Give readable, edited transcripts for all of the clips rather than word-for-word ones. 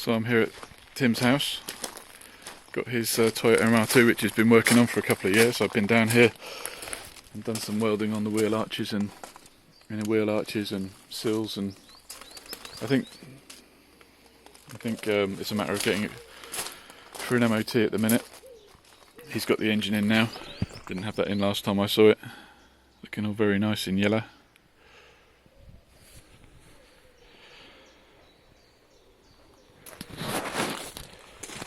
So I'm here at Tim's house. Got his Toyota MR2, which he's been working on for a couple of years. I've been down here and done some welding on the wheel arches and inner wheel arches and sills, and I think it's a matter of getting it for an MOT at the minute. He's got the engine in now. Didn't have that in last time I saw it. Looking all very nice in yellow.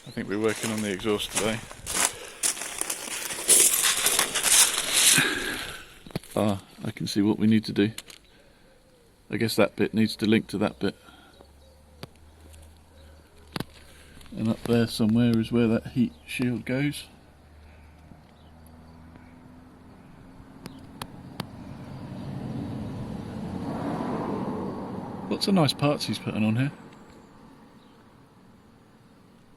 I think we're working on the exhaust today. I can see what we need to do. I guess that bit needs to link to that bit. And up there somewhere is where that heat shield goes. Lots of nice parts he's putting on here.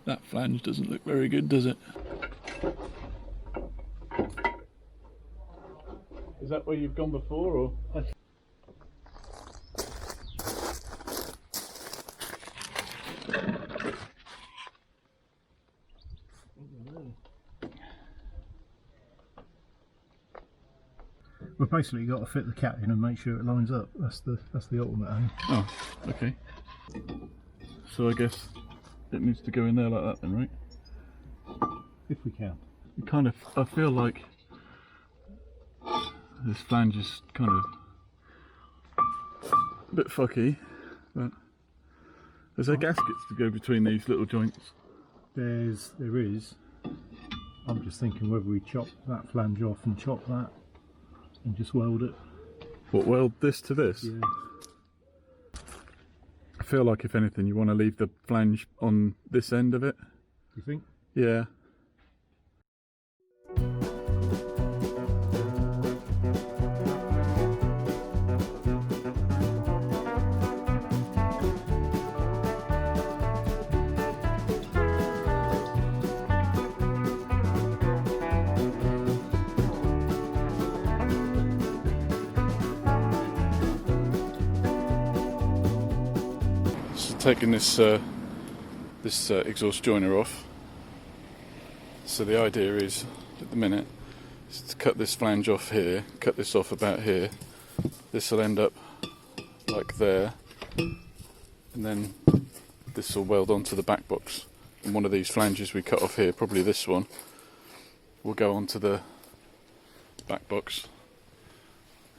That flange doesn't look very good, does it? Is that where you've gone before, or? We've basically got to fit the cat in and make sure it lines up. That's the ultimate aim. Oh, okay. So I guess it needs to go in there like that then, right? If we can. I feel like this flange is kind of a bit fucky, but there's there gaskets to go between these little joints? There is. I'm just thinking whether we chop that flange off and chop that and just weld it. What, weld this to this? Yeah. I feel like if anything you want to leave the flange on this end of it. You think? Yeah. Taking this exhaust joiner off. So the idea is, at the minute, is to cut this flange off here, cut this off about here. This will end up like there, and then this will weld onto the back box. And one of these flanges we cut off here, probably this one, will go onto the back box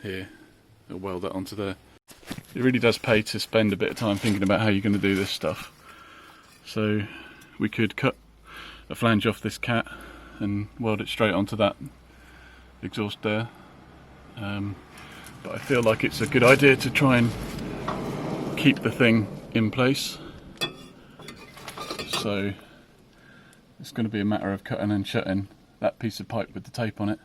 here. It'll weld that onto there. It really does pay to spend a bit of time thinking about how you're going to do this stuff. So we could cut a flange off this cat and weld it straight onto that exhaust there. But I feel like it's a good idea to try and keep the thing in place. So it's going to be a matter of cutting and shutting that piece of pipe with the tape on it,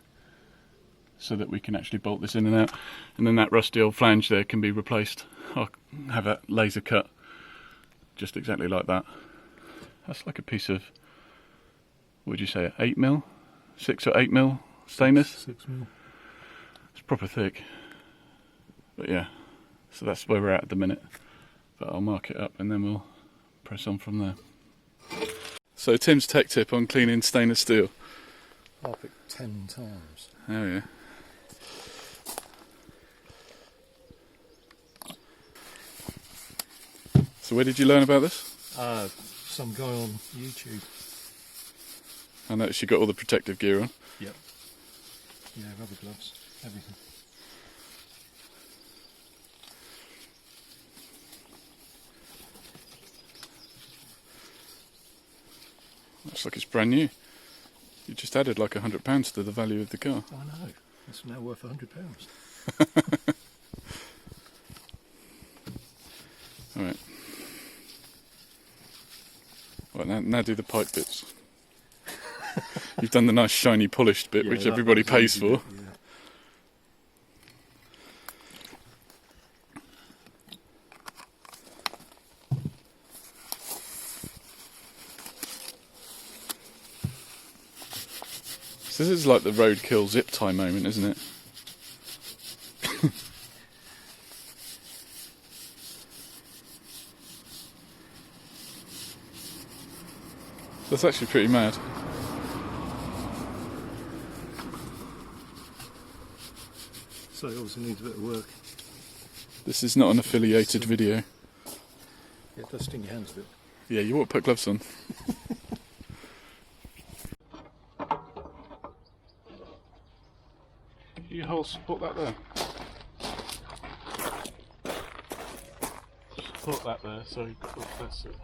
so that we can actually bolt this in and out, and then that rusty old flange there can be replaced. I'll have that laser cut just exactly like that. That's like a piece of, what would you say, 8mm? 6 or 8mm stainless? 6mm. It's proper thick. But yeah, so that's where we're at the minute. But I'll mark it up and then we'll press on from there. So Tim's tech tip on cleaning stainless steel. Up it 10 times. Oh yeah. So where did you learn about this? Some guy on YouTube. I noticed you got all the protective gear on. Yep. Yeah, rubber gloves, everything. Looks like it's brand new. You just added like £100 to the value of the car. I know. It's now worth £100. Alright. Right, now do the pipe bits. You've done the nice shiny polished bit, Yeah, which everybody pays for. Bit, yeah. So this is like the roadkill zip tie moment, isn't it? That's actually pretty mad. So it obviously needs a bit of work. This is not an affiliated video. Yeah, it does sting your hands a bit. Yeah, you ought to put gloves on. You hold, support that there. Support that there, so that's it.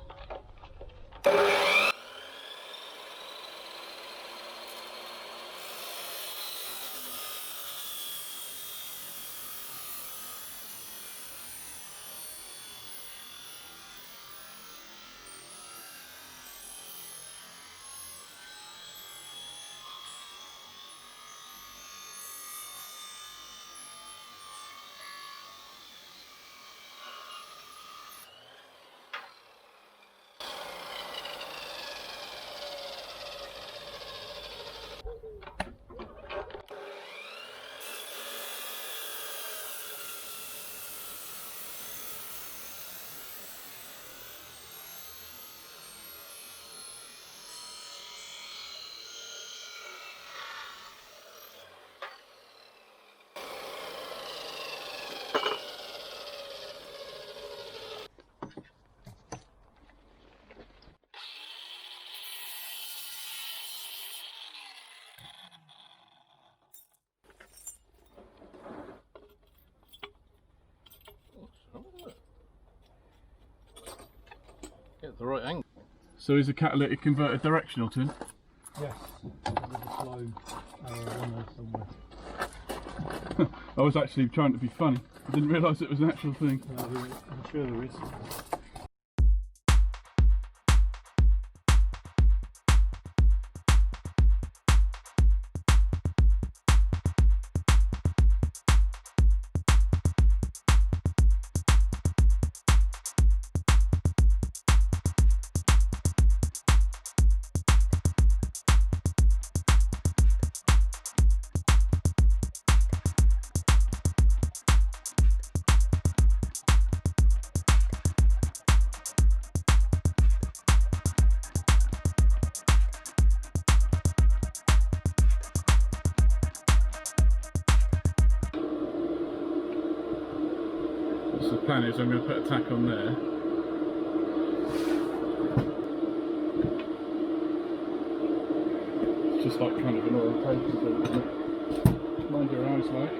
Get the right angle. So is the catalytic converter directional, Tim? Yes. There's a slow arrow on there somewhere. I was actually trying to be funny. I didn't realise it was an actual thing. No, I'm sure there is. So the plan is I'm going to put a tack on there. It's just like kind of an orientation thing, isn't it? Mind your eyes, like.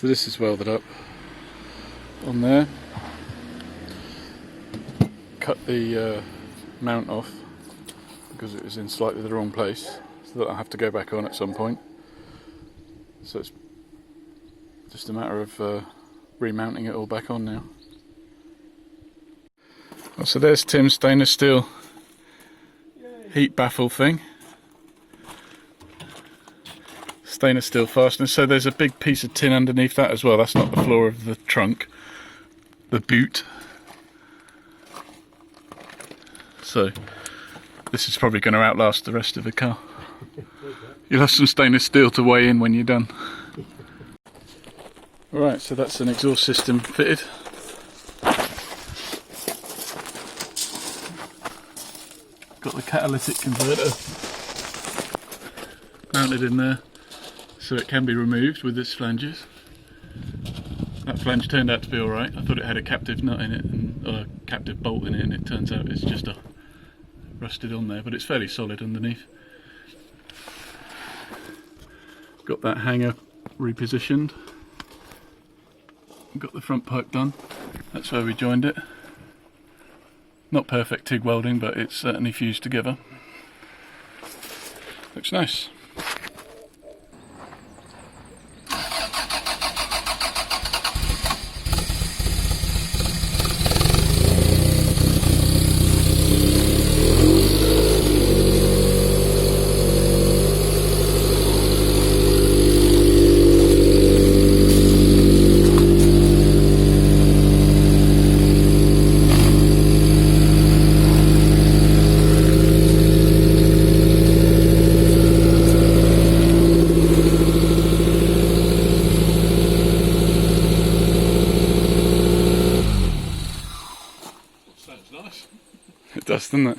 So this is welded up on there. Cut the mount off because it was in slightly the wrong place, so that I'll have to go back on at some point. So it's just a matter of remounting it all back on now. Oh, so there's Tim's stainless steel heat baffle thing. Stainless steel fasteners, so there's a big piece of tin underneath that as well. That's not the floor of the trunk, the boot. So This is probably going to outlast the rest of the car. You'll have some stainless steel to weigh in when you're done. Right, so that's an exhaust system fitted. Got the catalytic converter mounted in there, so it can be removed with its flanges. That flange turned out to be alright. I thought it had a captive nut in it, or a captive bolt in it, and it turns out it's just rusted on there, but it's fairly solid underneath. Got that hanger repositioned. Got the front pipe done. That's where we joined it. Not perfect TIG welding, but it's certainly fused together. Looks nice. It does, doesn't it?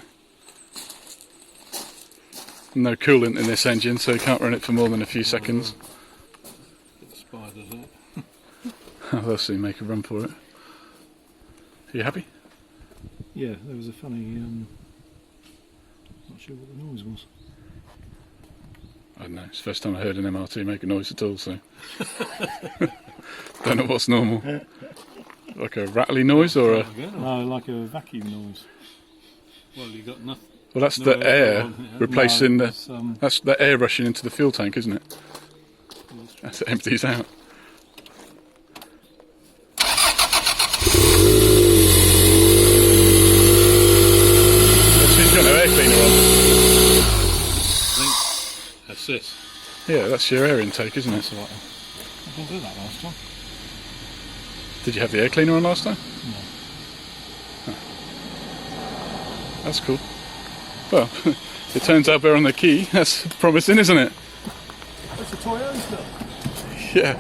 No coolant in this engine, so you can't run it for more than a few seconds. It spiders it. They'll soon make a run for it. Are you happy? Yeah, there was a funny, not sure what the noise was. I don't know, it's the first time I heard an MR2 make a noise at all, so... Don't know what's normal. Like a rattly noise or a... No, like a vacuum noise. Well, you got nothing. Well, that's the air replacing no, the... That's the air rushing into the fuel tank, isn't it? As it empties out. She's got no air cleaner on. I think that's this. Yeah, that's your air intake, isn't it? That's right. I didn't do that last time. Did you have the air cleaner on last time? No. Oh. That's cool. Well, it turns out they're on the key. That's promising, isn't it? That's a Toyota stuff. Yeah.